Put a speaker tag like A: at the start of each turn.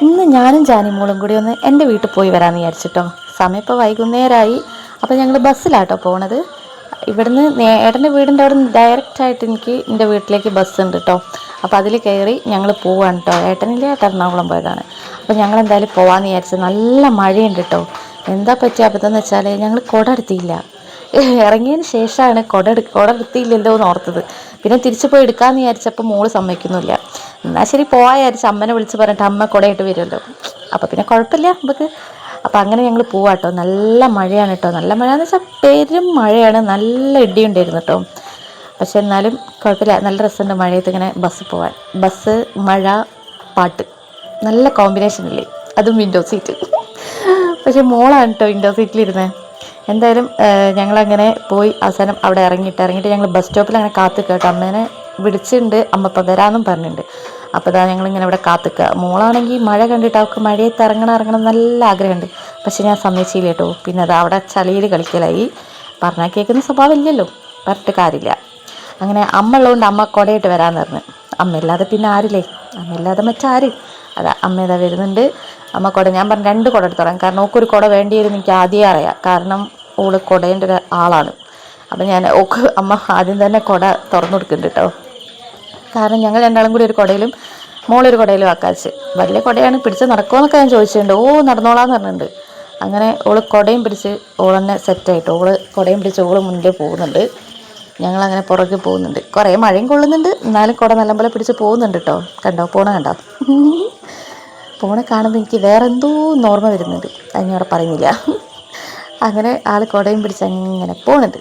A: ഇന്ന് ഞാനും ജാനിമോളും കൂടി ഒന്ന് എൻ്റെ വീട്ടിൽ പോയി വരാമെന്ന് വിചാരിച്ചിട്ടോ. സമയം ഇപ്പോൾ വൈകുന്നേരമായി. അപ്പോൾ ഞങ്ങൾ ബസ്സിലാട്ടോ പോണത്. ഇവിടുന്ന് ഏട്ടൻ്റെ വീടിൻ്റെ അവിടെ നിന്ന് ഡയറക്റ്റായിട്ട് എനിക്ക് എൻ്റെ വീട്ടിലേക്ക് ബസ് ഉണ്ട് കേട്ടോ. അപ്പോൾ അതിൽ കയറി ഞങ്ങൾ പോവാണ് കേട്ടോ. ഏട്ടനിലെ എറണാകുളം പോയതാണ്. അപ്പോൾ ഞങ്ങൾ എന്തായാലും പോകാമെന്ന് വിചാരിച്ചത്. നല്ല മഴയുണ്ട് കേട്ടോ. എന്താ പറ്റിയ അബദ്ധമെന്ന് വെച്ചാൽ ഞങ്ങൾ കുട എടുത്തില്ല. ഇറങ്ങിയതിന് ശേഷമാണ് കുട എടുത്തില്ലല്ലോ എന്ന് ഓർത്തത്. പിന്നെ തിരിച്ചു പോയി എടുക്കാമെന്ന് വിചാരിച്ചപ്പോൾ മോള് സമ്മതിക്കുന്നില്ല. എന്നാൽ ശരി പോവാ വിചാരിച്ച് അമ്മനെ വിളിച്ച് പറഞ്ഞിട്ട് അമ്മ കുടയിട്ട് വരുമല്ലോ. അപ്പോൾ പിന്നെ കുഴപ്പമില്ല നമുക്ക്. അപ്പോൾ അങ്ങനെ ഞങ്ങൾ പോവാട്ടോ. നല്ല മഴയാണ് കേട്ടോ. നല്ല മഴ എന്ന് വെച്ചാൽ പെരും മഴയാണ്. നല്ല ഇടിയുണ്ടായിരുന്നു കേട്ടോ. പക്ഷെ എന്നാലും കുഴപ്പമില്ല. നല്ല രസമുണ്ട് മഴയത്ത് ഇങ്ങനെ ബസ് പോവാൻ. ബസ്, മഴ, പാട്ട്, നല്ല കോമ്പിനേഷൻ ഇല്ലേ. അതും വിൻഡോ സീറ്റ്. പക്ഷെ മോളാണ് കേട്ടോ വിൻഡോ സീറ്റിലിരുന്നത്. എന്തായാലും ഞങ്ങളങ്ങനെ പോയി അവസാനം അവിടെ ഇറങ്ങിയിട്ട് ഞങ്ങൾ ബസ് സ്റ്റോപ്പിൽ അങ്ങനെ കാത്തുക്കുക. അമ്മേനെ വിളിച്ചിട്ടുണ്ട്. അമ്മ ഇപ്പം വരാമെന്നും പറഞ്ഞിട്ടുണ്ട്. അപ്പോൾ ഇതാ ഞങ്ങളിങ്ങനെ ഇവിടെ കാത്തുക്കുക. മോളാണെങ്കിൽ മഴ കണ്ടിട്ട് അവൾക്ക് മഴയത്ത് ഇറങ്ങണം നല്ല ആഗ്രഹമുണ്ട്. പക്ഷെ ഞാൻ സമ്മതിച്ചില്ല കേട്ടോ. പിന്നെ അത് അവിടെ ചളിയിൽ കളിക്കലായി. പറഞ്ഞാൽ കേൾക്കുന്ന സ്വഭാവം ഇല്ലല്ലോ, പറഞ്ഞിട്ട് കാര്യമില്ല. അങ്ങനെ അമ്മ ഉള്ളതുകൊണ്ട് അമ്മ കുടയിട്ട് വരാമെന്ന് പറഞ്ഞു. അമ്മയില്ലാതെ പിന്നെ ആരില്ലേ, അമ്മയില്ലാതെ മറ്റാര്. അതാ അമ്മ ഇതാ വരുന്നുണ്ട്. അമ്മ കുട ഞാൻ പറഞ്ഞു 2 കുട എടുത്തോളാം. കാരണം ഓക്കൊരു കുട വേണ്ടിയിരുന്നു എനിക്ക് ആദ്യമേ അറിയാം. കാരണം ഓള് കുടേൻ്റെ ഒരു ആളാണ്. അപ്പം ഞാൻ ഓക്ക് അമ്മ ആദ്യം തന്നെ കുട തുറന്നു കൊടുക്കുന്നുണ്ട് കേട്ടോ. കാരണം ഞങ്ങൾ രണ്ടാളും കൂടി ഒരു കുടയിലും മോളൊരു കുടയിലും ആക്കാച്ച്. വലിയ കുടയാണ്, പിടിച്ച് നടക്കുമോയെന്നൊക്കെ ഞാൻ ചോദിച്ചിട്ടുണ്ട്. നടന്നോളാന്ന് പറഞ്ഞിട്ടുണ്ട്. അങ്ങനെ ഓള് കുടയും പിടിച്ച് ഓളെന്നെ സെറ്റായിട്ട് ഓള് കുടയും പിടിച്ച് ഓള് മുന്നിൽ പോകുന്നുണ്ട്. ഞങ്ങളങ്ങനെ പുറകെ പോകുന്നുണ്ട്. കുറേ മഴയും കൊള്ളുന്നുണ്ട്, എന്നാലും കുട നല്ലപോലെ പിടിച്ച് പോകുന്നുണ്ട് കേട്ടോ. കണ്ടോ കണ്ടോ പോണ കാണുമ്പോൾ എനിക്ക് വേറെ എന്തോ ഓർമ്മ വരുന്നുണ്ട്. അത് ഞാൻ അവിടെ പറയുന്നില്ല. അങ്ങനെ ആൾ കുടയും പിടിച്ച് അങ്ങനെ പോകുന്നുണ്ട്.